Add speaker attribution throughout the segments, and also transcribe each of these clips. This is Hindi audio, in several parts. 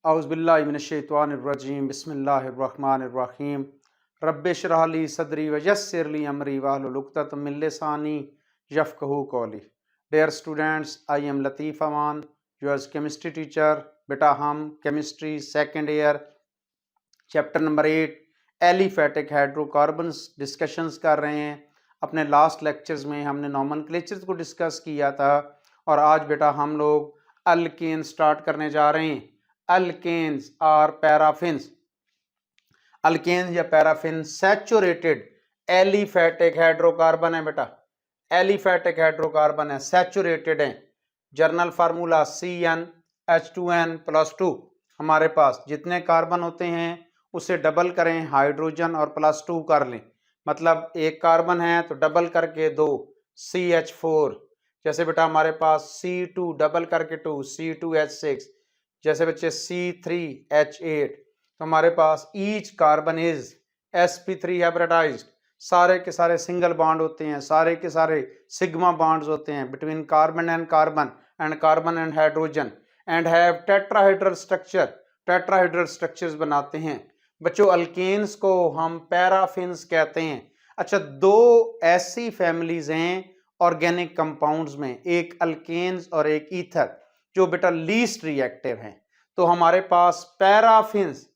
Speaker 1: औज़ुबिल्लाहिमिनश्शैतानिर्रजीम बिस्मिल्लाहिर्रहमानिर्रहीम रब्बिश्रह ली सदरी वयस्सिर ली अमरी वाहलुल उक़दतम मिन लिसानी यफ़क़हू क़ौली। Dear students, I am Latif Aman, your chemistry teacher. बेटा हम chemistry second year chapter number 8 aliphatic hydrocarbons discussions कर रहे हैं। अपने लास्ट लेक्चर्स में हमने नॉमेनक्लेचर्स को डिस्कस किया था और आज बेटा हम लोग अल्केन स्टार्ट करने जा रहे हैं। अल्केन्स और पैराफिन्स। अल्केन्स या पैराफिन सैचुरेटेड एलिफेटिक हाइड्रोकार्बन है बेटा। एलिफेटिक हाइड्रोकार्बन है, सैचुरेटेड है। Journal formula CnH2n+2। हमारे पास जितने कार्बन होते हैं उसे डबल करें, हाइड्रोजन और +2 कर लें। मतलब एक कार्बन है तो डबल करके 2 CH4। जैसे बेटा हमारे पास C2 डबल करके 2 C2H6। जैसे बच्चे C3H8। तो हमारे पास each carbon is sp3 hybridized. सारे के सारे सिंगल बॉन्ड होते हैं, सारे के सारे सिग्मा बॉन्ड्स होते हैं between carbon and hydrogen and have tetrahedral structure. Tetrahedral structures बनाते हैं बच्चों। अल्केन्स को हम पैराफिन्स कहते हैं। अच्छा, दो ऐसी फैमिलीज हैं ऑर्गेनिक कंपाउंड्स में, एक अल्केन्स और एक ईथर, जो बेटा लीस्ट रिएक्टिव हैं। तो हमारे पास पैराफिन्स,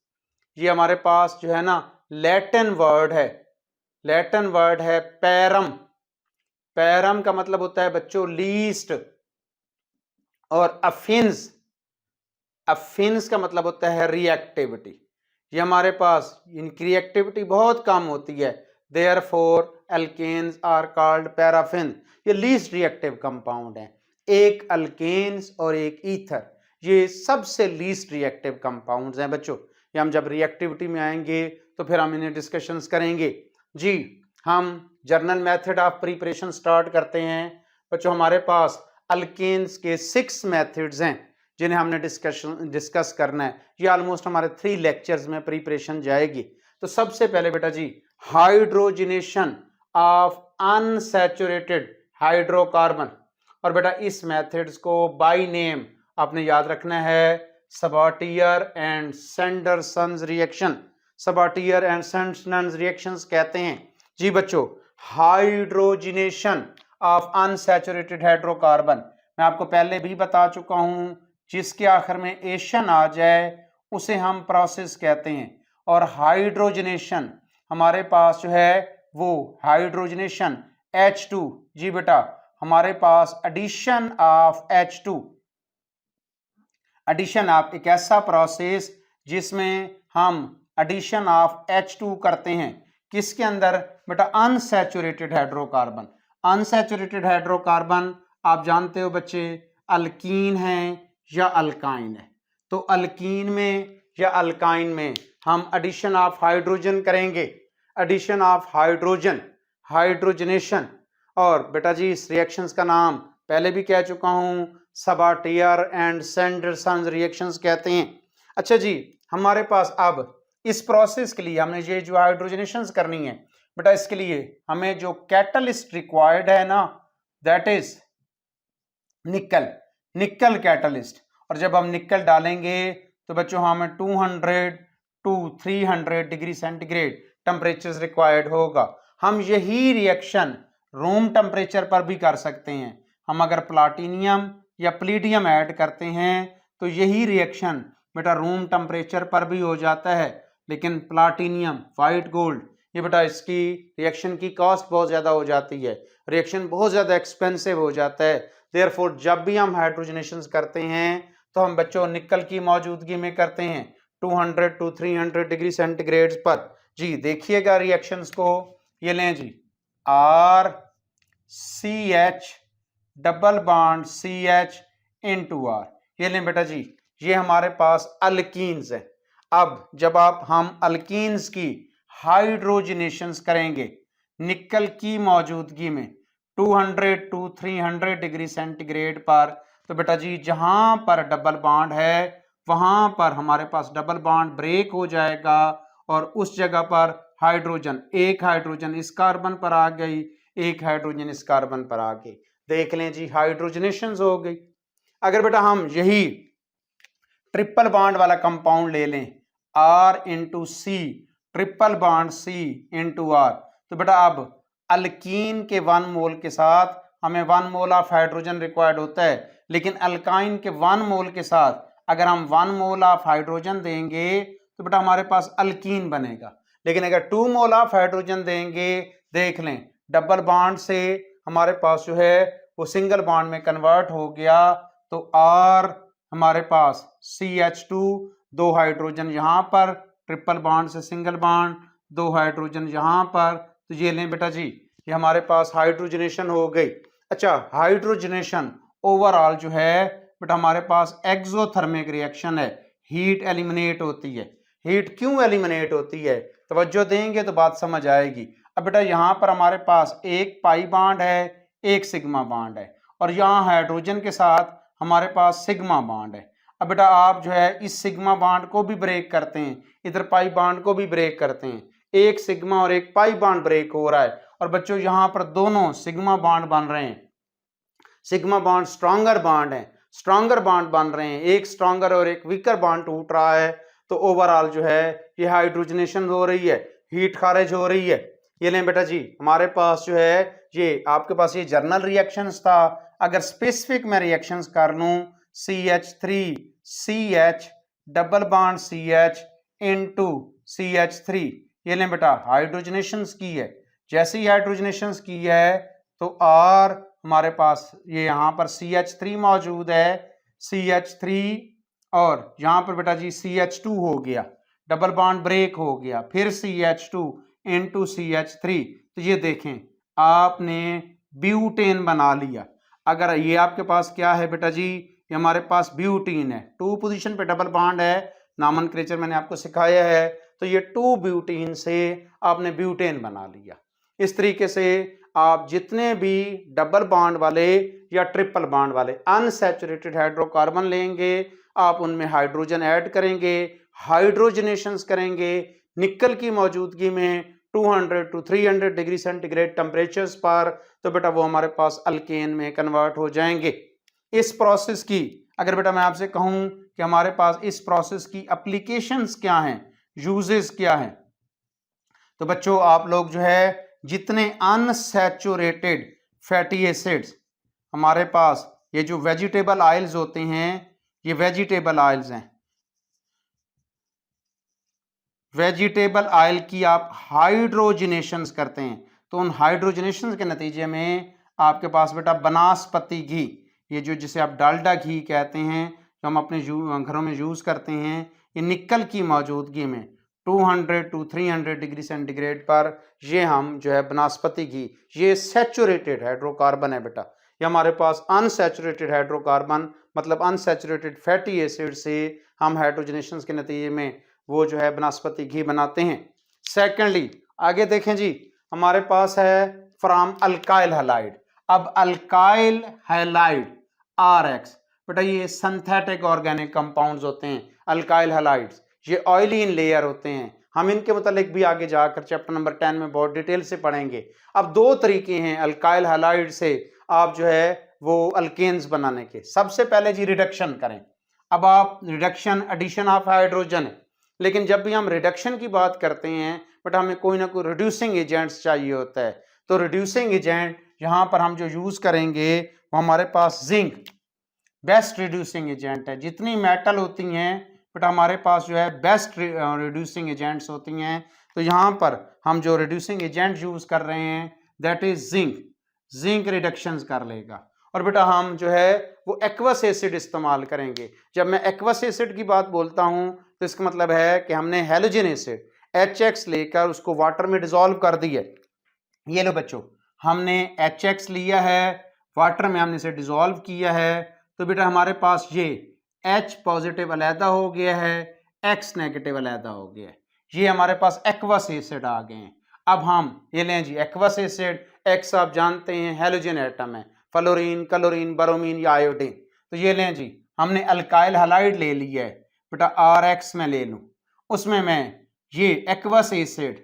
Speaker 1: ये हमारे पास जो है ना लैटिन वर्ड है पैरम। पैरम का मतलब होता है बच्चों लीस्ट, और अफिन्स का मतलब होता है रिएक्टिविटी। ये हमारे पास इनकी रिएक्टिविटी बहुत कम होती है, therefore alkanes are called paraffin. ये लीस्ट रिएक्टिव कंपाउंड है। एक अल्केन्स और एक ईथर, ये सबसे लीस्ट रिएक्टिव कंपाउंड्स हैं बच्चों। ये हम जब रिएक्टिविटी में आएंगे तो फिर हम इन्हें डिस्कशंस करेंगे जी। हम journal method of preparation start करते हैं बच्चों। हमारे पास अल्केन्स के 6 मेथड्स हैं जिन्हें हमने डिस्कस करना है। ये ऑलमोस्ट हमारे 3 लेक्चर्स में प्रिपरेशन जाएगी। तो सबसे पहले बेटा जी हाइड्रोजनेशन ऑफ अनसैचुरेटेड हाइड्रोकार्बन। और बेटा इस मेथड्स को बाय नेम आपने याद रखना है, सबाटियर एंड सैंडरसन्स रिएक्शन। सबाटियर एंड सैंडरसन्स रिएक्शंस कहते हैं जी बच्चों हाइड्रोजनेशन ऑफ अनसैचुरेटेड हाइड्रोकार्बन। मैं आपको पहले भी बता चुका हूं, जिसके आखिर में एशन आ जाए उसे हम प्रोसेस कहते हैं। और हाइड्रोजनेशन हमारे पास जो है वो हाइड्रोजनेशन H2 जी बेटा, हमारे पास addition of H2। Addition of एक ऐसा प्रोसेस जिसमें हम एडिशन ऑफ H2 करते हैं। किसके अंदर बेटा? Unsaturated hydrocarbon. अनसैचुरेटेड हाइड्रोकार्बन आप जानते हो बच्चे अल्कीन है या अल्काइन है। तो अल्कीन में या अल्काइन में हम एडिशन ऑफ हाइड्रोजन करेंगे, एडिशन ऑफ हाइड्रोजन, हाइड्रोजनेशन। और बेटा जी इस रिएक्शंस का नाम पहले भी कह चुका हूं, सबाटियर एंड सैंडरसन्स रिएक्शंस कहते हैं। अच्छा जी, हमारे पास अब इस प्रोसेस के लिए हमने ये जो हाइड्रोजनेशंस करनी है बेटा, इसके लिए हमें जो कैटलिस्ट रिक्वायर्ड है ना, दैट इज निकल कैटलिस्ट। और जब हम निकल डालेंगे तो बच्चों हमें 200 to 300 degree centigrade temperature required होगा। हम यही रिएक्शन रूम टेम्परेचर पर भी कर सकते हैं। हम अगर प्लाटिनियम या प्लेडियम ऐड करते हैं तो यही रिएक्शन बेटा रूम टेम्परेचर पर भी हो जाता है। लेकिन प्लाटिनियम, वाइट गोल्ड, ये बेटा इसकी रिएक्शन की कॉस्ट बहुत ज़्यादा हो जाती है, रिएक्शन बहुत ज़्यादा एक्सपेंसिव हो जाता है। देयरफॉर जब भी हम हाइड्रोजनेशंस करते हैं तो हम बच्चों निकल की मौजूदगी में करते हैं 200 टू 300 डिग्री सेंटीग्रेड पर। जी देखिएगा रिएक्शंस को, ये लें जी RCH double bond CH into R। ये लें बेटा जी, ये हमारे पास अल्कीन्स है। अब जब हम अल्कीन्स की हाइड्रोजनेशंस करेंगे निकल की मौजूदगी में 200 टू 300 डिग्री सेंटीग्रेड पर, तो बेटा जी जहां पर डबल बॉन्ड है वहां पर हमारे पास डबल बॉन्ड ब्रेक हो जाएगा और उस जगह पर हाइड्रोजन, एक हाइड्रोजन इस कार्बन पर आ गई, एक हाइड्रोजन इस कार्बन पर आ गई। देख लें जी हाइड्रोजनेशंस हो गई। अगर बेटा हम यही ट्रिपल बॉन्ड वाला कंपाउंड ले लें, R into C, triple bond C into R, तो बेटा अब अल्कीन के 1 मोल के साथ हमें 1 मोल ऑफ हाइड्रोजन रिक्वायर्ड होता है, लेकिन अल्काइन के 1 मोल के साथ अगर हम 1 मोल ऑफ हाइड्रोजन देंगे तो बेटा हमारे पास अल्कीन बनेगा। लेकिन अगर 2 मोल ऑफ हाइड्रोजन देंगे, देख लें डबल बॉन्ड से हमारे पास जो है वो सिंगल बॉन्ड में कन्वर्ट हो गया, तो R हमारे पास CH2, 2 हाइड्रोजन यहाँ पर, ट्रिपल बॉन्ड से सिंगल बॉन्ड, 2 हाइड्रोजन यहाँ पर, तो ये लें बेटा जी, ये हमारे पास हाइड्रोजनेशन हो गई। अच्छा, हाइड्रोजनेशन ओवरऑल जो है बेटा हमारे पास एक्सोथर्मिक रिएक्शन है, हीट एलिमिनेट होती है। हीट क्यों एलिमिनेट होती है, तवज्जो देंगे तो बात समझ आएगी। अब बेटा यहाँ पर हमारे पास एक पाई बॉन्ड है, एक सिग्मा बॉन्ड है, और यहाँ हाइड्रोजन के साथ हमारे पास सिग्मा बॉन्ड है। अब बेटा आप जो है इस सिग्मा बॉन्ड को भी ब्रेक करते हैं, इधर पाई बॉन्ड को भी ब्रेक करते हैं, एक सिग्मा और एक पाई बॉन्ड ब्रेक हो रहा है, और बच्चों यहाँ पर दोनों सिग्मा बॉन्ड बन रहे हैं। सिग्मा बॉन्ड स्ट्रॉन्गर बॉन्ड है, स्ट्रॉन्गर बॉन्ड बन रहे हैं, एक स्ट्रॉन्गर और एक वीकर बॉन्ड टूट रहा है, तो ओवरऑल जो है ये हाइड्रोजनेशन हो रही है, हीट खारिज हो रही है। ये लें बेटा जी, हमारे पास जो है ये आपके पास ये जर्नल रिएक्शंस था। अगर स्पेसिफिक मैं रिएक्शंस कर लूं, CH3CH double bond CH into CH3, ये लें बेटा हाइड्रोजनेशंस की है। जैसे ही हाइड्रोजनेशंस की है तो R हमारे पास ये यहाँ पर CH3 मौजूद है, CH3, और यहाँ पर बेटा जी CH2 हो गया, डबल बॉन्ड ब्रेक हो गया, फिर CH2 इनटू CH3, तो ये देखें आपने ब्यूटेन बना लिया। अगर ये आपके पास क्या है बेटा जी, ये हमारे पास ब्यूटीन है, 2 पोजीशन पे डबल बॉन्ड है, नॉमेनक्लेचर मैंने आपको सिखाया है, तो ये 2 ब्यूटीन से आपने ब्यूटेन बना लिया। इस तरीके से आप जितने भी डबल बॉन्ड वाले या ट्रिपल बॉन्ड वाले अनसैचुरेटेड हाइड्रोकार्बन लेंगे, आप उनमें हाइड्रोजन ऐड करेंगे, हाइड्रोजनेशंस करेंगे, निकल की मौजूदगी में 200 to 300 डिग्री सेंटीग्रेड टेम्परेचर्स पर, तो बेटा वो हमारे पास अल्केन में कन्वर्ट हो जाएंगे। इस प्रोसेस की अगर बेटा मैं आपसे कहूं कि हमारे पास इस प्रोसेस की एप्लीकेशंस क्या हैं, यूजेस क्या हैं, तो बच्चों आप लोग जो है जितने अनसैचुरेटेड फैटी एसिड्स हमारे पास, ये जो वेजिटेबल ऑयल्स होते हैं, ये वेजिटेबल ऑयल्स हैं, वेजिटेबल ऑयल की आप हाइड्रोजनेशंस करते हैं, तो उन हाइड्रोजनेशंस के नतीजे में आपके पास बेटा वनस्पति घी, ये जो जिसे आप डालडा घी कहते हैं, जो हम अपने घरों में यूज़ करते हैं, ये निकल की मौजूदगी में 200 to 300 डिग्री सेंटीग्रेड पर ये हम जो है वनस्पति घी, ये सैचुरेटेड हाइड्रोकार्बन है बेटा। ये हमारे पास अनसैचुरेटेड हाइड्रोकार्बन मतलब अनसैचुरेटेड फैटी एसिड से हम हाइड्रोजनेशंस के नतीजे में वो जो है वनस्पति घी बनाते हैं। सेकेंडली आगे देखें जी, हमारे पास है फ्रॉम अल्काइल हैलाइड। अब अल्काइल हैलाइड RX बेटा ये सिंथेटिक ऑर्गेनिक कंपाउंड्स होते हैं। अल्काइल हैलाइड्स ये ऑयली इन लेयर होते हैं, हम इनके मतलब भी आगे जाकर चैप्टर नंबर 10 में बहुत डिटेल से पढ़ेंगे। अब 2 तरीके हैं अल्काइल हैलाइड से आप जो है वो अल्केन्स बनाने के। सबसे पहले जी रिडक्शन करें। अब आप रिडक्शन एडिशन ऑफ हाइड्रोजन है, लेकिन जब भी हम रिडक्शन की बात करते हैं बट हमें कोई ना कोई रिड्यूसिंग एजेंट्स चाहिए होता है, तो रिड्यूसिंग एजेंट यहाँ पर हम जो यूज़ करेंगे वो हमारे पास जिंक बेस्ट रिड्यूसिंग एजेंट है। जितनी मेटल होती हैं बट हमारे पास जो है बेस्ट रिड्यूसिंग एजेंट्स होती हैं, तो यहाँ पर हम जो रिड्यूसिंग एजेंट यूज़ कर रहे हैं that is zinc. Zinc reductions कर लेगा। और बेटा हम जो है वो एक्वस एसिड इस्तेमाल करेंगे। जब मैं एक्वस एसिड की बात बोलता हूँ तो इसका मतलब है कि हमने हैलोजन एसिड HX लेकर उसको वाटर में डिसॉल्व कर दिया। ये लो बच्चों, हमने HX लिया है, वाटर में हमने इसे डिसॉल्व किया है, तो बेटा हमारे पास ये H पॉजिटिव अलहदा हो गया है, X नेगेटिव अलहदा हो गया है। ये हमारे पास एक्वस एसिड आ गए हैं। अब हम ये लें जी एक्वस एसिड, X आप जानते हैं हैलोजन एटम है, फ्लोरीन, क्लोरीन, ब्रोमीन या आयोडीन। तो ये लें जी हमने अल्काइल हैलाइड ले लिया है, बेटा RX में ले लूँ, उसमें मैं ये aqueous acid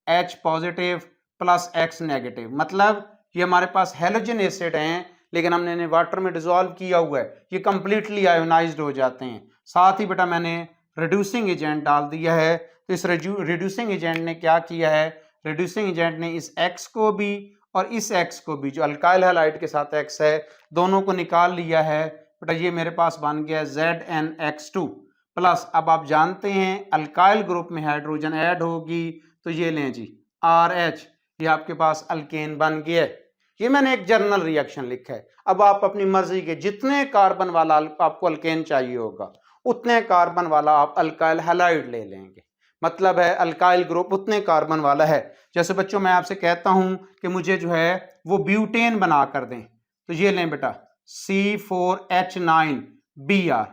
Speaker 1: H positive plus X negative, मतलब ये हमारे पास हैलोजन एसिड हैं लेकिन हमने इन्हें वाटर में डिसॉल्व किया हुआ है, ये कंप्लीटली आयोनाइज्ड हो जाते हैं। साथ ही बेटा मैंने रिड्यूसिंग एजेंट डाल दिया है। तो इस रिड्यूसिंग एजेंट ने क्या किया है, रिड्यूसिंग एजेंट ने इस X को भी और इस X को भी, जो अल्काइल हैलाइड के साथ X है, दोनों को निकाल लिया है। बेटा ये मेरे पास बन गया ZnX2 प्लस, अब आप जानते हैं अल्काइल ग्रुप में हाइड्रोजन ऐड होगी, तो ये लें जी RH, ये आपके पास अल्केन बन गया है। ये मैंने एक जर्नल रिएक्शन लिखा है। अब आप अपनी मर्जी के जितने कार्बन वाला आपको अल्केन चाहिए होगा उतने कार्बन वाला आप अल्काइल हैलाइड ले लेंगे। मतलब है अल्काइल ग्रुप उतने कार्बन वाला है। जैसे बच्चों मैं आपसे कहता हूं कि मुझे जो है वो ब्यूटेन बना कर दें, तो ये लें बेटा C4H9Br,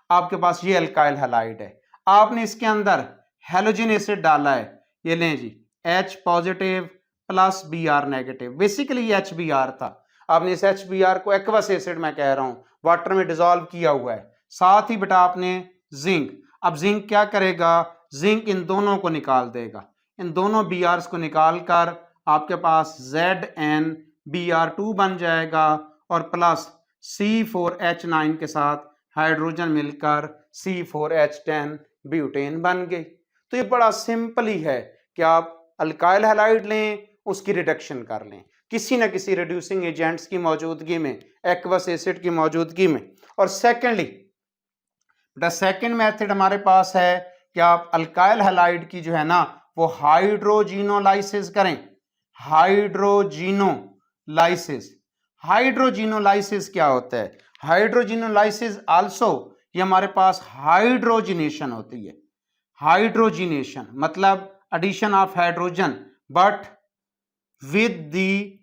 Speaker 1: आपके पास ये अल्काइल हैलाइड है। आपने इसके अंदर हेलोजन एसिड डाला है, ये लें जी H positive plus Br negative, basically HBr था। आपने इस HBr को एक्वस एसिड मैं कह रहा हूं वाटर में डिसॉल्व किया हुआ है। साथ ही बेटा आपने जिंक, अब जिंक क्या करेगा, जिंक इन दोनों को निकाल देगा, इन दोनों Brs को निकाल कर आपके पास ZnBr2 बन जाएगा और प्लस C4H9 के साथ हाइड्रोजन मिलकर C4H10 ब्यूटेन बन गई। तो ये बड़ा सिंपल ही है कि आप अल्काइल हैलाइड लें, उसकी रिडक्शन कर लें किसी न किसी रिड्यूसिंग एजेंट्स की मौजूदगी में, एक्वस एसिड की मौजूदगी में। और सेकेंडली बेटा सेकेंड मेथड हमारे पास है कि आप अल्काइल हैलाइड की जो है ना वो हाइड्रोजिनोलाइसिस करें। हाइड्रोजिनोलाइसिस, हाइड्रोजिनोलाइसिस क्या होता है, हाइड्रोजिनोलाइसिस आल्सो ये हमारे पास हाइड्रोजिनेशन होती है। हाइड्रोजिनेशन मतलब addition of hydrogen but with the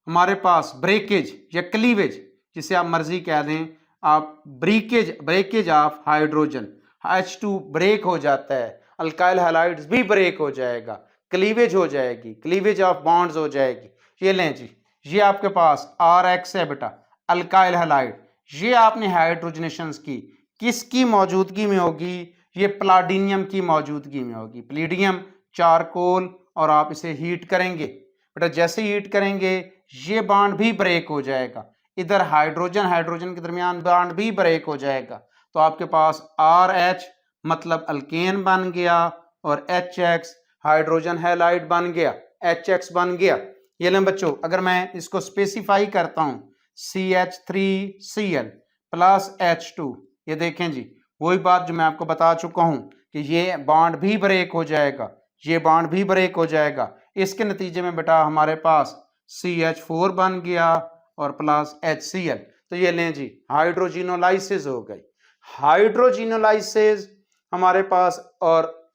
Speaker 1: हमारे पास ब्रेकेज या क्लीवेज, जिसे आप मर्जी कह दें, आप breakage of hydrogen, H2 break हो जाता है, अल्काइल हैलाइड्स भी ब्रेक हो जाएगा, क्लीवेज हो जाएगी, क्लीवेज ऑफ बॉन्ड्स हो जाएगी। ये लें जी, ये आपके पास RX है बेटा अल्काइल हैलाइड, ये आपने हाइड्रोजनेशंस की किसकी मौजूदगी में होगी, ये प्लाडीनियम की मौजूदगी में होगी। प्लेडियम चारकोल, और आप इसे हीट करेंगे बेटा, जैसे हीट करेंगे ये बॉन्ड भी ब्रेक हो जाएगा, इधर हाइड्रोजन हाइड्रोजन के दरमियान बॉन्ड भी ब्रेक हो जाएगा, तो आपके पास RH मतलब अल्केन बन गया और HX हाइड्रोजन हैलाइड बन गया, HX बन गया। ये लें बच्चों, अगर मैं इसको स्पेसिफाई करता हूं CH3Cl प्लस H2, ये देखें जी वही बात जो मैं आपको बता चुका हूं कि ये बॉन्ड भी ब्रेक हो जाएगा, ये बॉन्ड भी ब्रेक हो जाएगा। इसके नतीजे में बेटा हमारे पास CH4 बन गया और प्लस HCl। तो ये लें जी हाइड्रोजिनोलाइसिस हो गई। हाइड्रोजिनोलाइसिस हमारे पास और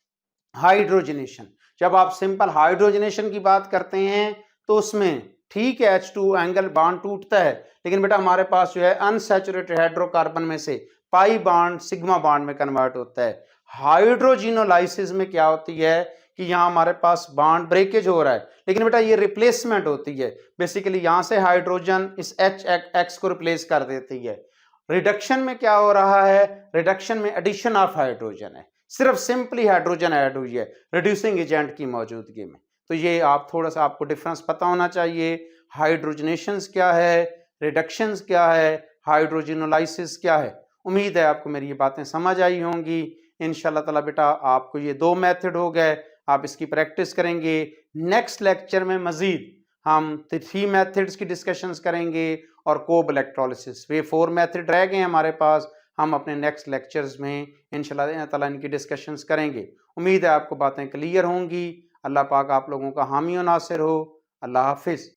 Speaker 1: हाइड्रोजनेशन, जब आप सिंपल हाइड्रोजनेशन की बात करते हैं तो उसमें ठीक है H2 एंगल बॉन्ड टूटता है, लेकिन बेटा हमारे पास जो है अनसैचुरेटेड हाइड्रोकार्बन में से पाई बॉन्ड सिग्मा बॉन्ड में कन्वर्ट होता है। हाइड्रोजिनोलाइसिस में क्या होती है कि यहाँ हमारे पास बॉन्ड ब्रेकेज हो रहा है, लेकिन बेटा ये रिप्लेसमेंट होती है, बेसिकली यहाँ से हाइड्रोजन इस X को रिप्लेस कर देती है। रिडक्शन में क्या हो रहा है, रिडक्शन में एडिशन ऑफ हाइड्रोजन है, सिर्फ सिंपली हाइड्रोजन ऐड हुई है रिड्यूसिंग एजेंट की मौजूदगी में। तो ये आप थोड़ा सा आपको डिफरेंस पता होना चाहिए, हाइड्रोजनेशंस क्या है, रिडक्शंस क्या है, हाइड्रोजिनोलाइसिस क्या है। उम्मीद है आपको मेरी ये बातें समझ आई होंगी। इंशाल्लाह ताला बेटा आपको ये 2 मेथड हो गए, आप इसकी प्रैक्टिस करेंगे। नेक्स्ट लेक्चर में मजीद हम 3 मेथड्स की डिस्कशंस करेंगे और कोब इलेक्ट्रोलिसिस, वे 4 मेथड रह गए हमारे पास, हम अपने नेक्स्ट लेक्चर्स में इंशाल्लाह ताला इनकी डिस्कशंस करेंगे। उम्मीद है आपको बातें क्लियर होंगी। अल्लाह पाक आप लोगों का हामी और नासिर हो। अल्लाह हाफिज़।